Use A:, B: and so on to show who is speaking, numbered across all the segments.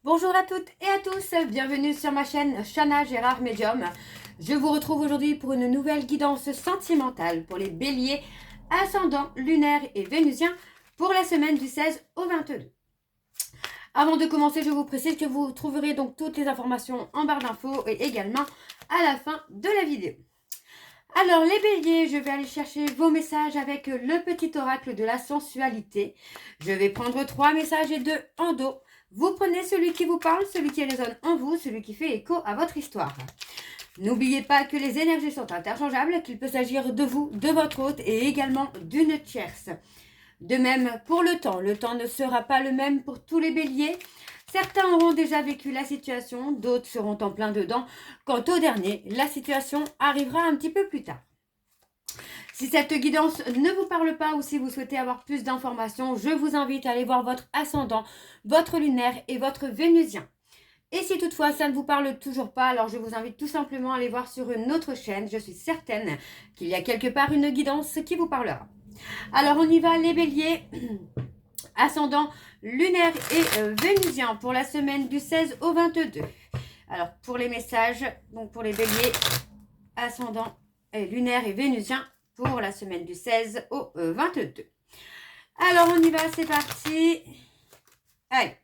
A: Bonjour à toutes et à tous, bienvenue sur ma chaîne Chana Gérard Medium. Je vous retrouve aujourd'hui pour une nouvelle guidance sentimentale pour les béliers, ascendants, lunaires et vénusiens pour la semaine du 16 au 22. Avant de commencer, je vous précise que vous trouverez donc toutes les informations en barre d'infos et également à la fin de la vidéo. Alors les béliers, je vais aller chercher vos messages avec le petit oracle de la sensualité. Je vais prendre 3 messages et 2 en dos. Vous prenez celui qui vous parle, celui qui résonne en vous, celui qui fait écho à votre histoire. N'oubliez pas que les énergies sont interchangeables, qu'il peut s'agir de vous, de votre hôte et également d'une tierce. De même pour le temps ne sera pas le même pour tous les béliers. Certains auront déjà vécu la situation, d'autres seront en plein dedans. Quant au dernier, la situation arrivera un petit peu plus tard. Si cette guidance ne vous parle pas ou si vous souhaitez avoir plus d'informations, je vous invite à aller voir votre ascendant, votre lunaire et votre vénusien. Et si toutefois ça ne vous parle toujours pas, alors je vous invite tout simplement à aller voir sur une autre chaîne. Je suis certaine qu'il y a quelque part une guidance qui vous parlera. Alors on y va les béliers, ascendant, lunaire et vénusien pour la semaine du 16 au 22. Alors pour les messages, donc pour les béliers, ascendant, lunaire et vénusien pour la semaine du 16 au 22. Alors on y va, c'est parti. Allez.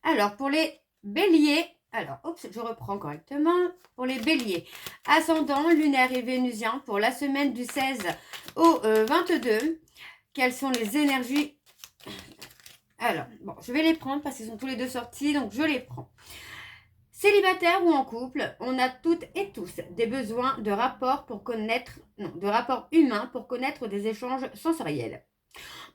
A: Alors pour les béliers, alors je reprends correctement. Pour les béliers, ascendant, lunaire et vénusien pour la semaine du 16 au 22. Quelles sont les énergies? Alors, bon, je vais les prendre parce qu'ils sont tous les deux sortis, donc je les prends. Célibataire ou en couple, on a toutes et tous des besoins de rapports pour connaître, non, de rapports humains pour connaître des échanges sensoriels.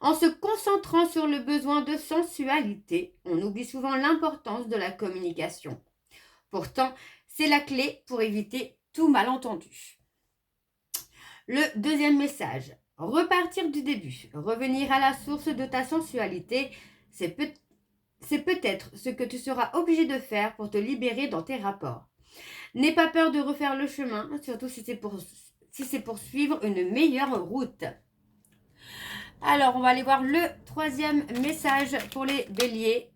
A: En se concentrant sur le besoin de sensualité, on oublie souvent l'importance de la communication. Pourtant, c'est la clé pour éviter tout malentendu. Le deuxième message, repartir du début, revenir à la source de ta sensualité, c'est peut-être ce que tu seras obligé de faire pour te libérer dans tes rapports. N'aie pas peur de refaire le chemin, surtout si c'est pour suivre une meilleure route. Alors, on va aller voir le troisième message pour les béliers.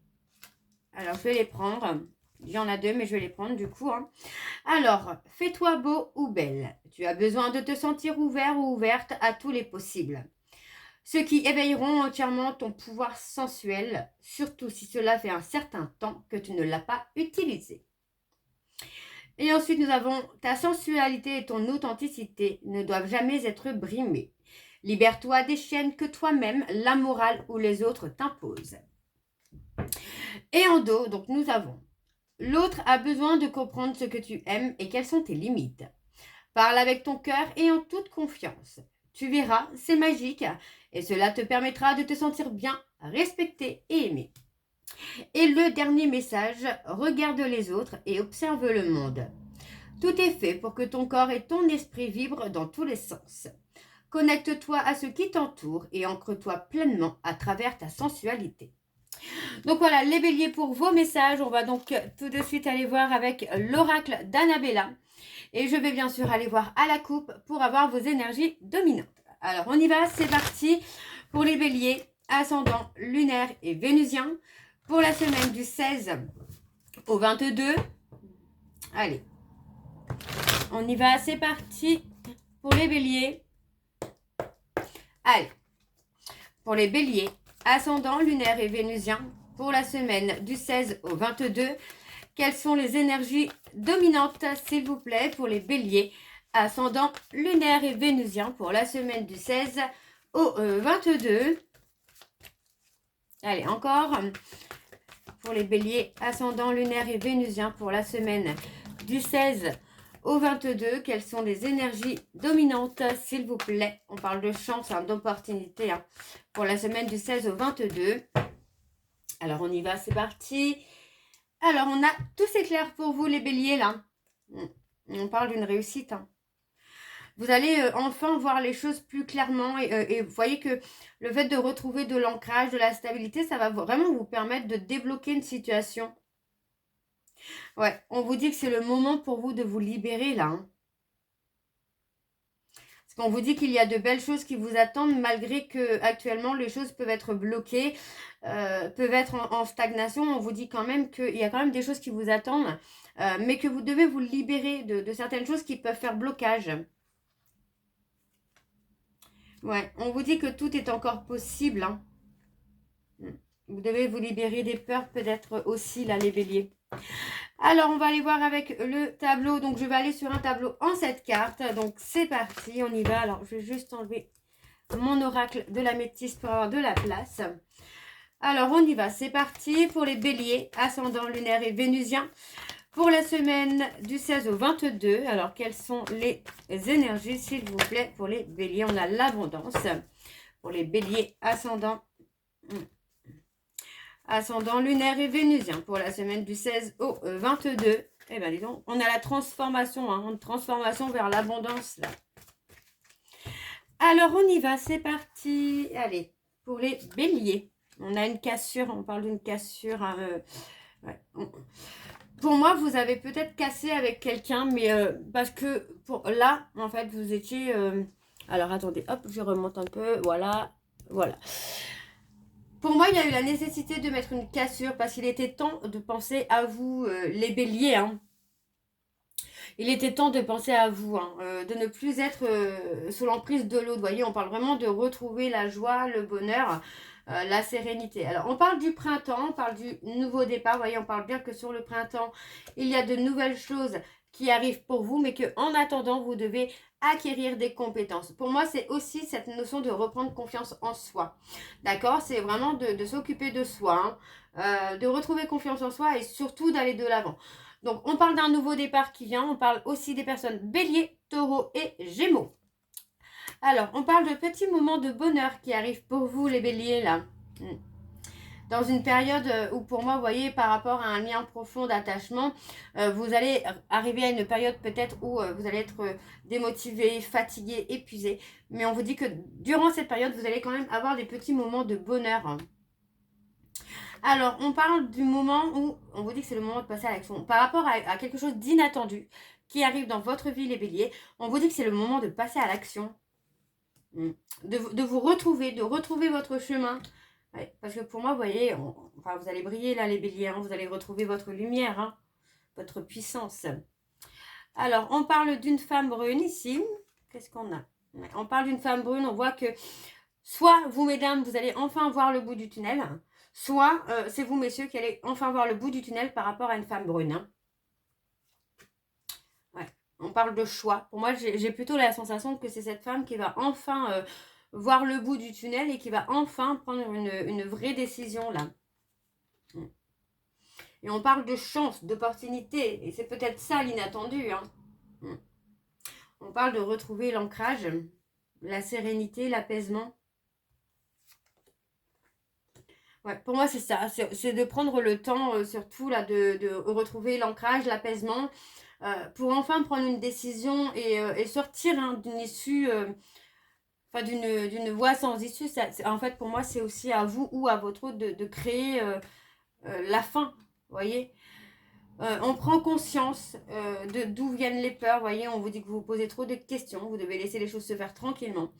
A: Alors, je vais les prendre. Il y en a deux, mais je vais les prendre du coup. Alors, fais-toi beau ou belle. Tu as besoin de te sentir ouvert ou ouverte à tous les possibles. Ceux qui éveilleront entièrement ton pouvoir sensuel, surtout si cela fait un certain temps que tu ne l'as pas utilisé. Et ensuite, nous avons ta sensualité et ton authenticité ne doivent jamais être brimées. Libère-toi des chaînes que toi-même, la morale ou les autres t'imposent. Et en dos, donc nous avons l'autre a besoin de comprendre ce que tu aimes et quelles sont tes limites. Parle avec ton cœur et en toute confiance. Tu verras, c'est magique et cela te permettra de te sentir bien, respecté et aimé. Et le dernier message, regarde les autres et observe le monde. Tout est fait pour que ton corps et ton esprit vibrent dans tous les sens. Connecte-toi à ce qui t'entoure et ancre-toi pleinement à travers ta sensualité. Donc voilà, les béliers pour vos messages. On va donc tout de suite aller voir avec l'oracle d'Annabella. Et je vais bien sûr aller voir à la coupe pour avoir vos énergies dominantes. Alors on y va, c'est parti pour les béliers, ascendant, lunaire et vénusien pour la semaine du 16 au 22. Allez, on y va, c'est parti pour les béliers. Allez, pour les béliers, ascendant, lunaire et vénusien pour la semaine du 16 au 22. Quelles sont les énergies dominantes, s'il vous plaît, pour les béliers, ascendant, lunaire et vénusien pour la semaine du 16 au 22. Allez, encore. Pour les béliers, ascendant, lunaire et vénusien pour la semaine du 16 au 22. Quelles sont les énergies dominantes, s'il vous plaît? On parle de chance, d'opportunité pour la semaine du 16 au 22. Alors, on y va, c'est parti. Alors, on a tout c'est clair pour vous, les béliers, là. On parle d'une réussite. Vous allez enfin voir les choses plus clairement et vous voyez que le fait de retrouver de l'ancrage, de la stabilité, ça va vraiment vous permettre de débloquer une situation. Ouais, on vous dit que c'est le moment pour vous de vous libérer, là. Parce qu'on vous dit qu'il y a de belles choses qui vous attendent malgré que actuellement les choses peuvent être bloquées, peuvent être en stagnation. On vous dit quand même qu'il y a quand même des choses qui vous attendent, mais que vous devez vous libérer de certaines choses qui peuvent faire blocage. Ouais, on vous dit que tout est encore possible, hein. Vous devez vous libérer des peurs peut-être aussi, là, les béliers. Alors, on va aller voir avec le tableau. Donc, je vais aller sur un tableau en 7 cartes. Donc, c'est parti, on y va. Alors, je vais juste enlever mon oracle de l'améthyste pour avoir de la place. Alors, on y va. C'est parti pour les béliers, ascendant lunaire et vénusien. Pour la semaine du 16 au 22. Alors, quelles sont les énergies, s'il vous plaît, pour les béliers? On a l'abondance. Pour les béliers, ascendant lunaire et vénusien pour la semaine du 16 au 22. Eh bien, dis donc, on a la transformation, hein, une transformation vers l'abondance, là. Alors, on y va, c'est parti. Allez, pour les béliers, on a une cassure, on parle d'une cassure. Ouais. Pour moi, vous avez peut-être cassé avec quelqu'un, mais parce que là, en fait, vous étiez... alors, attendez, hop, je remonte un peu, voilà, voilà. Pour moi, il y a eu la nécessité de mettre une cassure parce qu'il était temps de penser à vous, les béliers. Hein. Il était temps de penser à vous, hein, de ne plus être sous l'emprise de l'autre. Vous voyez, on parle vraiment de retrouver la joie, le bonheur, la sérénité. Alors, on parle du printemps, on parle du nouveau départ. Vous voyez, on parle bien que sur le printemps, il y a de nouvelles choses qui arrivent pour vous, mais qu'en attendant, vous devez acquérir des compétences. Pour moi, c'est aussi cette notion de reprendre confiance en soi. D'accord? C'est vraiment de s'occuper de soi, hein, de retrouver confiance en soi et surtout d'aller de l'avant. Donc, on parle d'un nouveau départ qui vient. On parle aussi des personnes bélier, taureau et gémeaux. Alors, on parle de petits moments de bonheur qui arrivent pour vous, les béliers, là. Dans une période où, pour moi, vous voyez, par rapport à un lien profond d'attachement, vous allez arriver à une période peut-être où vous allez être démotivé, fatigué, épuisé. Mais on vous dit que durant cette période, vous allez quand même avoir des petits moments de bonheur. Alors, on parle du moment où on vous dit que c'est le moment de passer à l'action. Par rapport à quelque chose d'inattendu qui arrive dans votre vie, les béliers, on vous dit que c'est le moment de passer à l'action. De vous retrouver, de retrouver votre chemin. Ouais, parce que pour moi, vous voyez, vous allez briller là, les béliers. Hein, vous allez retrouver votre lumière, hein, votre puissance. Alors, on parle d'une femme brune ici. Qu'est-ce qu'on a? On parle d'une femme brune. On voit que soit vous, mesdames, vous allez enfin voir le bout du tunnel. Soit c'est vous, messieurs, qui allez enfin voir le bout du tunnel par rapport à une femme brune. Hein. Ouais. On parle de choix. Pour moi, j'ai plutôt la sensation que c'est cette femme qui va enfin voir le bout du tunnel et qui va enfin prendre une vraie décision là. Et on parle de chance, d'opportunité. Et c'est peut-être ça l'inattendu. Hein. On parle de retrouver l'ancrage, la sérénité, l'apaisement. Ouais, pour moi, c'est ça. C'est de prendre le temps, surtout, là, de retrouver l'ancrage, l'apaisement, pour enfin prendre une décision et sortir hein, d'une issue, d'une voie sans issue. En fait, pour moi, c'est aussi à vous ou à votre autre de créer la fin, vous voyez. On prend conscience d'où viennent les peurs, vous voyez. On vous dit que vous vous posez trop de questions, vous devez laisser les choses se faire tranquillement.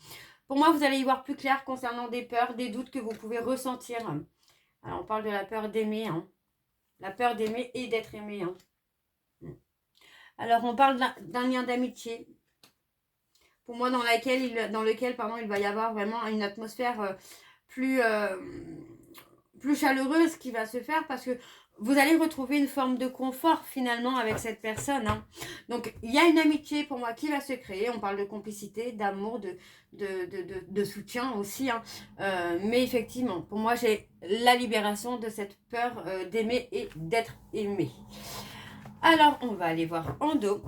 A: Pour moi, vous allez y voir plus clair concernant des peurs, des doutes que vous pouvez ressentir. Alors, on parle de la peur d'aimer, hein. La peur d'aimer et d'être aimé. Hein. Alors, on parle d'un lien d'amitié. Pour moi, dans lequel il va y avoir vraiment une atmosphère plus chaleureuse qui va se faire parce que vous allez retrouver une forme de confort finalement avec cette personne. Hein. Donc, il y a une amitié pour moi qui va se créer. On parle de complicité, d'amour, de soutien aussi. Hein. Mais effectivement, pour moi, j'ai la libération de cette peur d'aimer et d'être aimé. Alors, on va aller voir en dos.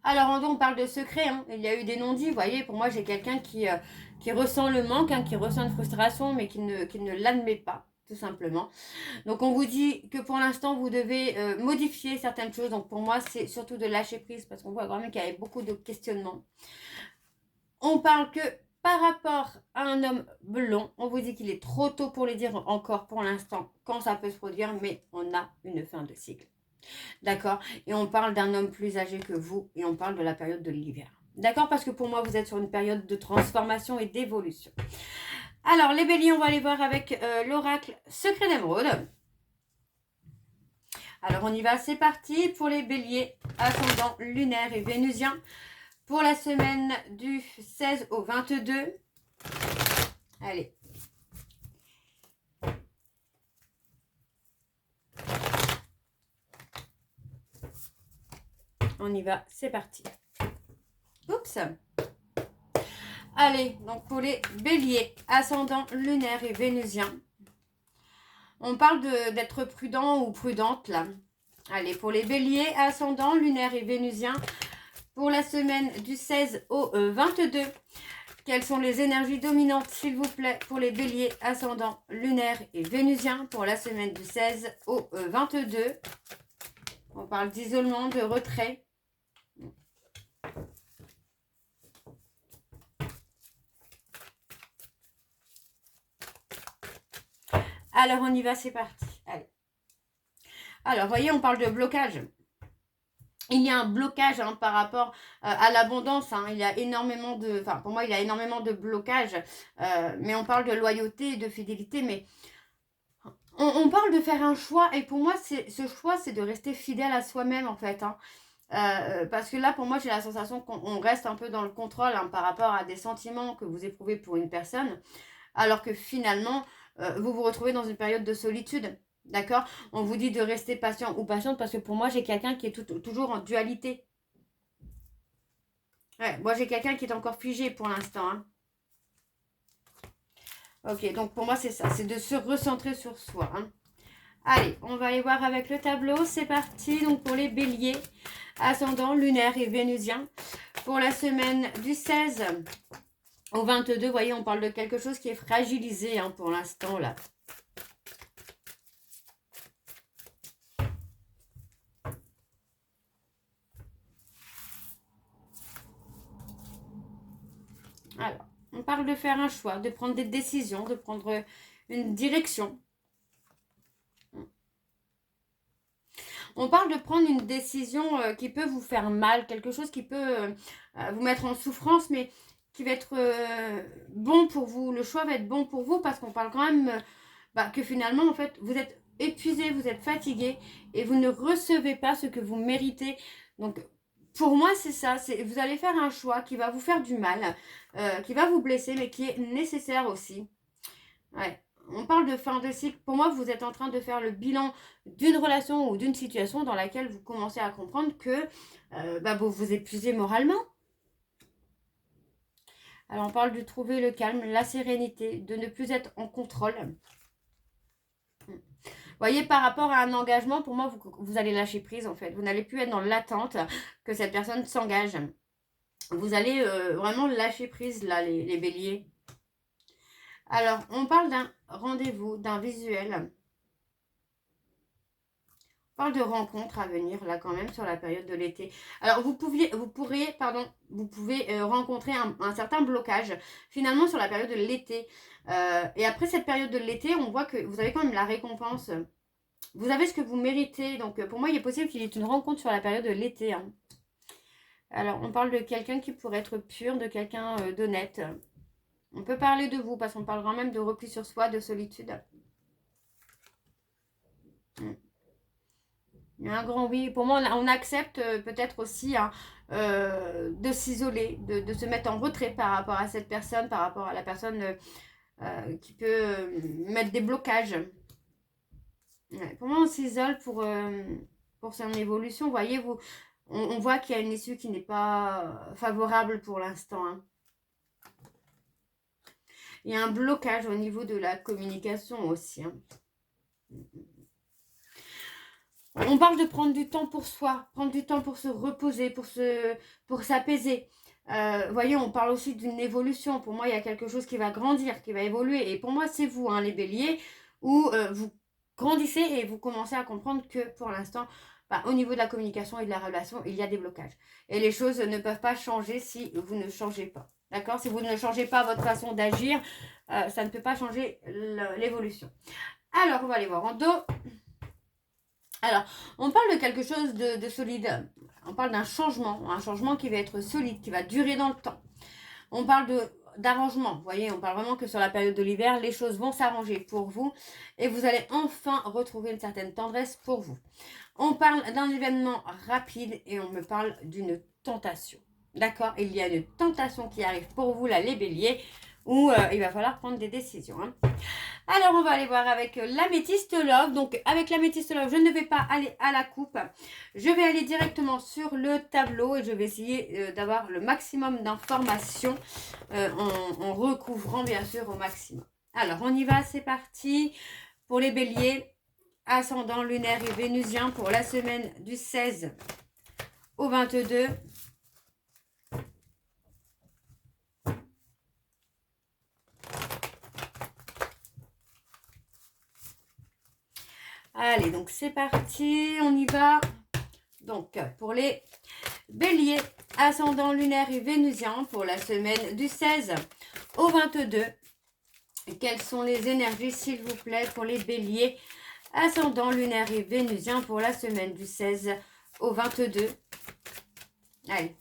A: Alors, en dos, on parle de secret. Hein. Il y a eu des non-dits. Vous voyez, pour moi, j'ai quelqu'un qui ressent le manque, hein, qui ressent une frustration, mais qui ne l'admet pas. Tout simplement. Donc, on vous dit que pour l'instant, vous devez modifier certaines choses. Donc, pour moi, c'est surtout de lâcher prise parce qu'on voit vraiment qu'il y avait beaucoup de questionnements. On parle que par rapport à un homme blond, on vous dit qu'il est trop tôt pour le dire encore pour l'instant quand ça peut se produire, mais on a une fin de cycle. D'accord? Et on parle d'un homme plus âgé que vous et on parle de la période de l'hiver. D'accord? Parce que pour moi, vous êtes sur une période de transformation et d'évolution. Alors, les béliers, on va aller voir avec l'oracle Secret d'Émeraude. Alors, on y va, c'est parti pour les béliers, ascendant lunaire et vénusien, pour la semaine du 16 au 22. Allez. On y va, c'est parti. Oups. Allez, donc pour les béliers, ascendant lunaire et vénusien, on parle d'être prudent ou prudente là. Allez, pour les béliers, ascendant lunaire et vénusien, pour la semaine du 16 au 22, quelles sont les énergies dominantes, s'il vous plaît, pour les béliers, ascendant lunaire et vénusien, pour la semaine du 16 au 22. On parle d'isolement, de retrait. Alors, on y va, c'est parti. Allez. Alors, voyez, on parle de blocage. Il y a un blocage par rapport à l'abondance. Il y a énormément de... Enfin, pour moi, il y a énormément de blocage. Mais on parle de loyauté et de fidélité. Mais on parle de faire un choix. Et pour moi, ce choix, c'est de rester fidèle à soi-même, en fait. Parce que là, pour moi, j'ai la sensation qu'on reste un peu dans le contrôle par rapport à des sentiments que vous éprouvez pour une personne. Alors que finalement, vous vous retrouvez dans une période de solitude. D'accord? On vous dit de rester patient ou patiente parce que pour moi, j'ai quelqu'un qui est toujours en dualité. Ouais, moi, j'ai quelqu'un qui est encore figé pour l'instant. Ok, donc pour moi, c'est ça. C'est de se recentrer sur soi. Allez, on va aller voir avec le tableau. C'est parti. Donc pour les béliers, ascendant, lunaire et vénusien. Pour la semaine du 16 au 22, vous voyez, on parle de quelque chose qui est fragilisé pour l'instant là. Alors, on parle de faire un choix, de prendre des décisions, de prendre une direction. On parle de prendre une décision qui peut vous faire mal, quelque chose qui peut vous mettre en souffrance, mais qui va être bon pour vous. Le choix va être bon pour vous parce qu'on parle quand même que finalement, en fait, vous êtes épuisé, vous êtes fatigué et vous ne recevez pas ce que vous méritez. Donc, pour moi, c'est ça. Vous allez faire un choix qui va vous faire du mal, qui va vous blesser, mais qui est nécessaire aussi. Ouais. On parle de fin de cycle. Pour moi, vous êtes en train de faire le bilan d'une relation ou d'une situation dans laquelle vous commencez à comprendre que vous vous épuisez moralement. Alors, on parle de trouver le calme, la sérénité, de ne plus être en contrôle. Vous voyez, par rapport à un engagement, pour moi, vous allez lâcher prise, en fait. Vous n'allez plus être dans l'attente que cette personne s'engage. Vous allez vraiment lâcher prise, là, les béliers. Alors, on parle d'un rendez-vous, d'un visuel. On parle de rencontres à venir, là, quand même, sur la période de l'été. Alors, vous pouvez rencontrer un certain blocage, finalement, sur la période de l'été. Et après cette période de l'été, on voit que vous avez quand même la récompense. Vous avez ce que vous méritez. Donc, pour moi, il est possible qu'il y ait une rencontre sur la période de l'été. Alors, on parle de quelqu'un qui pourrait être pur, de quelqu'un d'honnête. On peut parler de vous, parce qu'on parle quand même de repli sur soi, de solitude. Il y a un grand oui. Pour moi, on accepte peut-être aussi de s'isoler, de se mettre en retrait par rapport à cette personne, par rapport à la personne qui peut mettre des blocages. Ouais, pour moi, on s'isole pour son évolution. Vous voyez, on voit qu'il y a une issue qui n'est pas favorable pour l'instant. Il y a un blocage au niveau de la communication aussi. On parle de prendre du temps pour soi, prendre du temps pour se reposer, pour s'apaiser. Voyez, on parle aussi d'une évolution. Pour moi, il y a quelque chose qui va grandir, qui va évoluer. Et pour moi, c'est vous, les béliers, où vous grandissez et vous commencez à comprendre que pour l'instant, au niveau de la communication et de la relation, il y a des blocages. Et les choses ne peuvent pas changer si vous ne changez pas. D'accord? Si vous ne changez pas votre façon d'agir, ça ne peut pas changer l'évolution. Alors, on va aller voir en dos. Alors, on parle de quelque chose de solide. On parle d'un changement, un changement qui va être solide, qui va durer dans le temps. On parle d'arrangement, vous voyez, on parle vraiment que sur la période de l'hiver, les choses vont s'arranger pour vous et vous allez enfin retrouver une certaine tendresse pour vous. On parle d'un événement rapide et on me parle d'une tentation. D'accord? Il y a une tentation qui arrive pour vous, là, les béliers, où il va falloir prendre des décisions. Hein. Alors, on va aller voir avec l'améthyste love. Donc, avec l'améthyste love, je ne vais pas aller à la coupe. Je vais aller directement sur le tableau et je vais essayer d'avoir le maximum d'informations en recouvrant, bien sûr, au maximum. Alors, on y va, c'est parti. Pour les béliers, ascendant lunaire et vénusien pour la semaine du 16 au 22. Allez, donc c'est parti, on y va. Donc, pour les béliers, ascendant lunaire et vénusien pour la semaine du 16 au 22. Quelles sont les énergies, s'il vous plaît, pour les béliers, ascendant lunaire et vénusien pour la semaine du 16 au 22. Allez,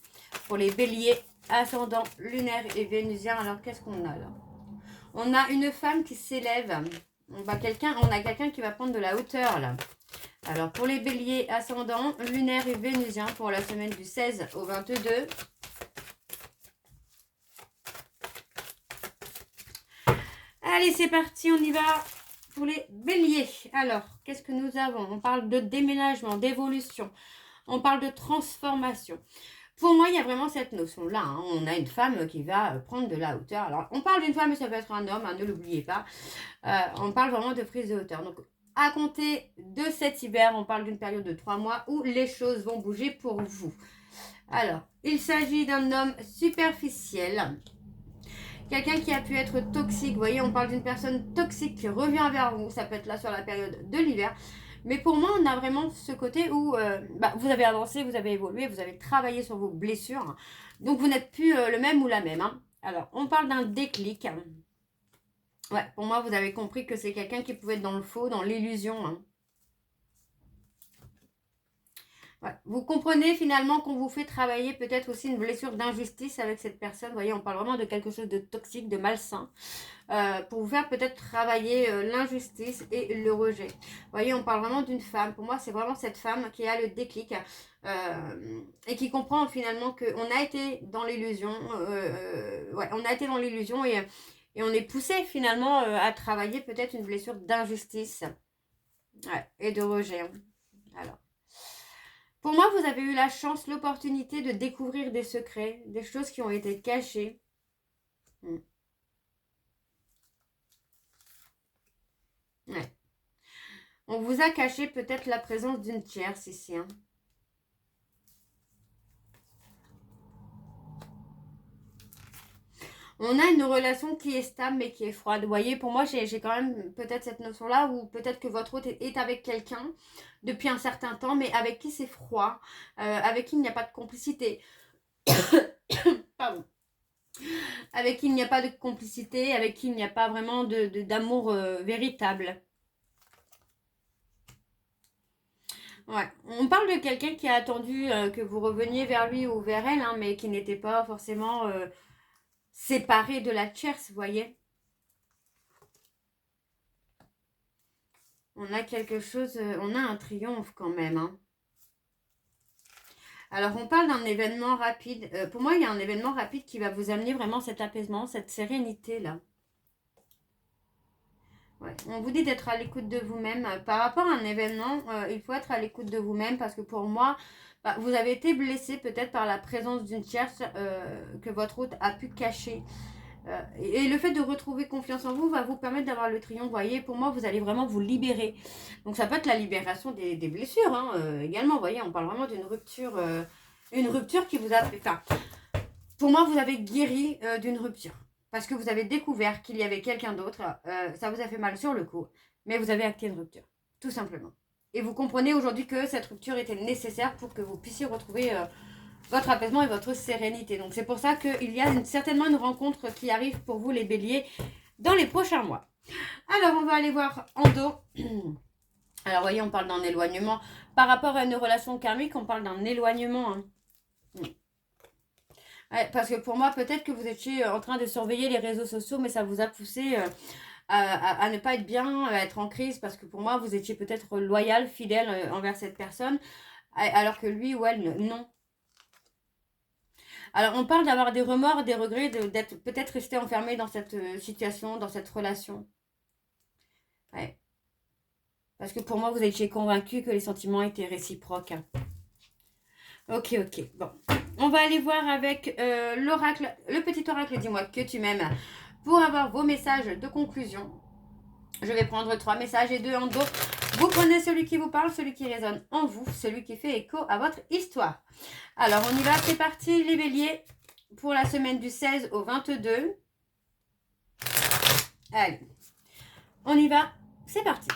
A: pour les béliers, ascendant lunaire et vénusien, alors qu'est-ce qu'on a là? On a une femme qui s'élève. On a quelqu'un qui va prendre de la hauteur là. Alors pour les béliers, ascendant lunaire et vénusien pour la semaine du 16 au 22. Allez, c'est parti, on y va pour les béliers. Alors, qu'est-ce que nous avons? On parle de déménagement, d'évolution. On parle de transformation. Pour moi, il y a vraiment cette notion-là. Hein. On a une femme qui va prendre de la hauteur. Alors, on parle d'une femme, mais ça peut être un homme, hein, ne l'oubliez pas. On parle vraiment de prise de hauteur. Donc, à compter de cet hiver, on parle d'une période de 3 mois où les choses vont bouger pour vous. Alors, il s'agit d'un homme superficiel. Quelqu'un qui a pu être toxique. Vous voyez, on parle d'une personne toxique qui revient vers vous. Ça peut être là sur la période de l'hiver. Mais pour moi, on a vraiment ce côté où vous avez avancé, vous avez évolué, vous avez travaillé sur vos blessures. Donc, vous n'êtes plus le même ou la même. Hein. Alors, on parle d'un déclic. Ouais, pour moi, vous avez compris que c'est quelqu'un qui pouvait être dans le faux, dans l'illusion. Hein. Ouais. Vous comprenez finalement qu'on vous fait travailler peut-être aussi une blessure d'injustice avec cette personne. Vous voyez, on parle vraiment de quelque chose de toxique, de malsain. Pour vous faire peut-être travailler l'injustice et le rejet. Vous voyez, on parle vraiment d'une femme. Pour moi, c'est vraiment cette femme qui a le déclic et qui comprend finalement qu'on a été dans l'illusion. Ouais, on a été dans l'illusion et on est poussé finalement à travailler peut-être une blessure d'injustice et de rejet. Alors, pour moi, vous avez eu la chance, l'opportunité de découvrir des secrets, des choses qui ont été cachées. Ouais. On vous a caché peut-être la présence d'une tierce ici. Hein. On a une relation qui est stable mais qui est froide. Vous voyez, pour moi, j'ai quand même peut-être cette notion-là où peut-être que votre hôte est avec quelqu'un depuis un certain temps, mais avec qui c'est froid, avec qui il n'y a pas de complicité. Pardon. Avec qui il n'y a pas de complicité, avec qui il n'y a pas vraiment d'amour véritable. Ouais. On parle de quelqu'un qui a attendu que vous reveniez vers lui ou vers elle, hein, mais qui n'était pas forcément séparé de la tierce, vous voyez. On a quelque chose, on a un triomphe quand même. Hein. Alors, on parle d'un événement rapide. Pour moi, il y a un événement rapide qui va vous amener vraiment cet apaisement, cette sérénité-là. Ouais. On vous dit d'être à l'écoute de vous-même. Par rapport à un événement, il faut être à l'écoute de vous-même parce que pour moi, vous avez été blessé peut-être par la présence d'une tierce que votre hôte a pu cacher. Et le fait de retrouver confiance en vous va vous permettre d'avoir le triomphe. Vous voyez, pour moi, vous allez vraiment vous libérer. Donc, ça peut être la libération des blessures hein, également. Vous voyez, on parle vraiment d'une rupture qui vous a... Enfin, pour moi, vous avez guéri d'une rupture. Parce que vous avez découvert qu'il y avait quelqu'un d'autre. Ça vous a fait mal sur le coup. Mais vous avez acté une rupture. Tout simplement. Et vous comprenez aujourd'hui que cette rupture était nécessaire pour que vous puissiez retrouver votre apaisement et votre sérénité. Donc c'est pour ça qu'il y a certainement une rencontre qui arrive pour vous les béliers dans les prochains mois. Alors on va aller voir en dos. Alors, vous voyez, on parle d'un éloignement. Par rapport à une relation karmique, on parle d'un éloignement. Hein. Ouais, parce que pour moi, peut-être que vous étiez en train de surveiller les réseaux sociaux, mais ça vous a poussé à ne pas être bien, à être en crise, parce que pour moi, vous étiez peut-être loyal, fidèle envers cette personne, alors que lui ou elle, non. Alors, on parle d'avoir des remords, des regrets, d'être peut-être resté enfermé dans cette situation, dans cette relation. Ouais. Parce que pour moi, vous étiez convaincu que les sentiments étaient réciproques. Ok, ok. Bon. On va aller voir avec l'oracle, le petit oracle, dis-moi que tu m'aimes, pour avoir vos messages de conclusion. Je vais prendre 3 messages et 2 en dos. Vous prenez celui qui vous parle, celui qui résonne en vous, celui qui fait écho à votre histoire. Alors, on y va, c'est parti, les béliers, pour la semaine du 16 au 22. Allez, on y va, c'est parti.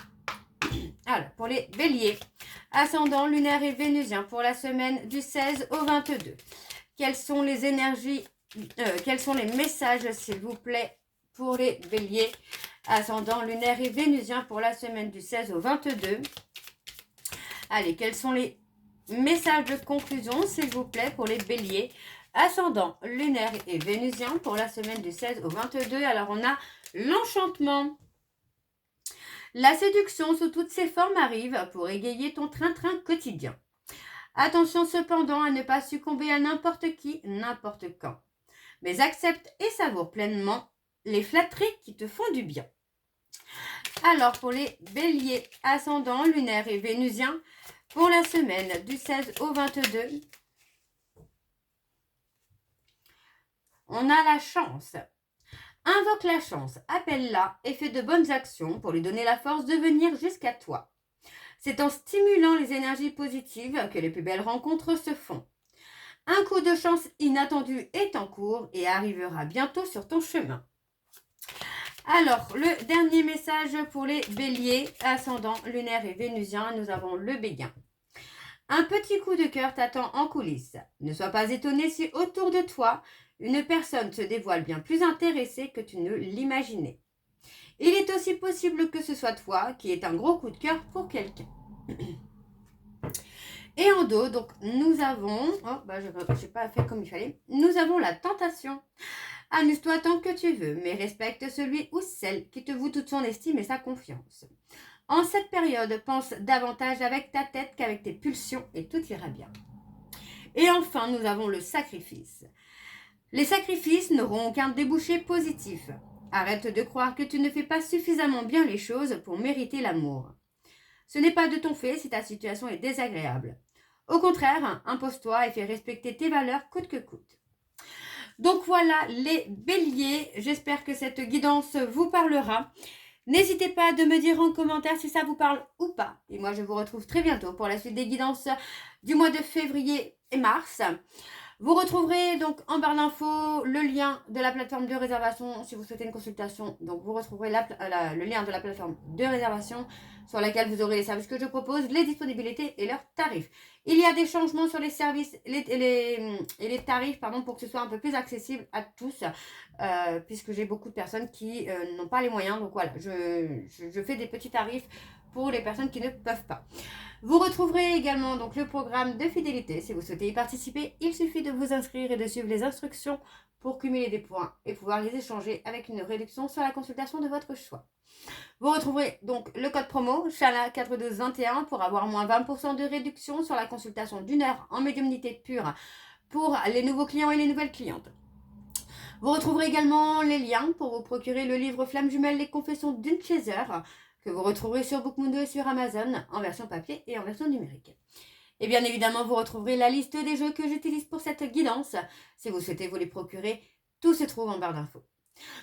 A: Alors, pour les béliers, ascendant lunaire et vénusien, pour la semaine du 16 au 22. Quelles sont les énergies, quels sont les messages, s'il vous plaît, pour les béliers, ascendant lunaire et vénusien, pour la semaine du 16 au 22. Allez, quels sont les messages de conclusion, s'il vous plaît, pour les béliers, ascendant lunaire et vénusien, pour la semaine du 16 au 22. Alors, on a l'enchantement. La séduction sous toutes ses formes arrive pour égayer ton train-train quotidien. Attention cependant à ne pas succomber à n'importe qui, n'importe quand. Mais accepte et savoure pleinement les flatteries qui te font du bien. Alors pour les béliers ascendants, lunaires et vénusiens, pour la semaine du 16 au 22, on a la chance. Invoque la chance, appelle-la et fais de bonnes actions pour lui donner la force de venir jusqu'à toi. C'est en stimulant les énergies positives que les plus belles rencontres se font. Un coup de chance inattendu est en cours et arrivera bientôt sur ton chemin. Alors, le dernier message pour les béliers, ascendant lunaire et vénusien, nous avons le béguin. Un petit coup de cœur t'attend en coulisses. Ne sois pas étonné si autour de toi, une personne se dévoile bien plus intéressée que tu ne l'imaginais. Il est aussi possible que ce soit toi qui aies un gros coup de cœur pour quelqu'un. Et en dos, donc nous avons, je n'ai pas fait comme il fallait, nous avons la tentation. Amuse-toi tant que tu veux, mais respecte celui ou celle qui te voue toute son estime et sa confiance. En cette période, pense davantage avec ta tête qu'avec tes pulsions et tout ira bien. Et enfin, nous avons le sacrifice. Les sacrifices n'auront aucun débouché positif. Arrête de croire que tu ne fais pas suffisamment bien les choses pour mériter l'amour. Ce n'est pas de ton fait si ta situation est désagréable. Au contraire, impose-toi et fais respecter tes valeurs coûte que coûte. Donc voilà les béliers, j'espère que cette guidance vous parlera. N'hésitez pas de me dire en commentaire si ça vous parle ou pas. Et moi je vous retrouve très bientôt pour la suite des guidances du mois de février et mars. Vous retrouverez donc en barre d'infos le lien de la plateforme de réservation si vous souhaitez une consultation. Donc vous retrouverez le lien de la plateforme de réservation sur laquelle vous aurez les services que je propose, les disponibilités et leurs tarifs. Il y a des changements sur les services et les tarifs pour que ce soit un peu plus accessible à tous, puisque j'ai beaucoup de personnes qui n'ont pas les moyens. Donc voilà, je fais des petits tarifs pour les personnes qui ne peuvent pas. Vous retrouverez également donc le programme de fidélité. Si vous souhaitez y participer, il suffit de vous inscrire et de suivre les instructions pour cumuler des points et pouvoir les échanger avec une réduction sur la consultation de votre choix. Vous retrouverez donc le code promo CHALA4221 pour avoir moins 20% de réduction sur la consultation d'1 heure en médiumnité pure pour les nouveaux clients et les nouvelles clientes. Vous retrouverez également les liens pour vous procurer le livre Flamme Jumelle, les confessions d'une chaser, que vous retrouverez sur Bookmundo et sur Amazon en version papier et en version numérique. Et bien évidemment, vous retrouverez la liste des jeux que j'utilise pour cette guidance. Si vous souhaitez vous les procurer, tout se trouve en barre d'infos.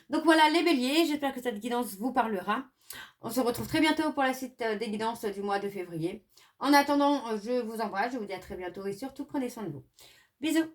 A: Donc voilà les béliers, j'espère que cette guidance vous parlera. On se retrouve très bientôt pour la suite des guidances du mois de février. En attendant, je vous embrasse, je vous dis à très bientôt et surtout prenez soin de vous. Bisous.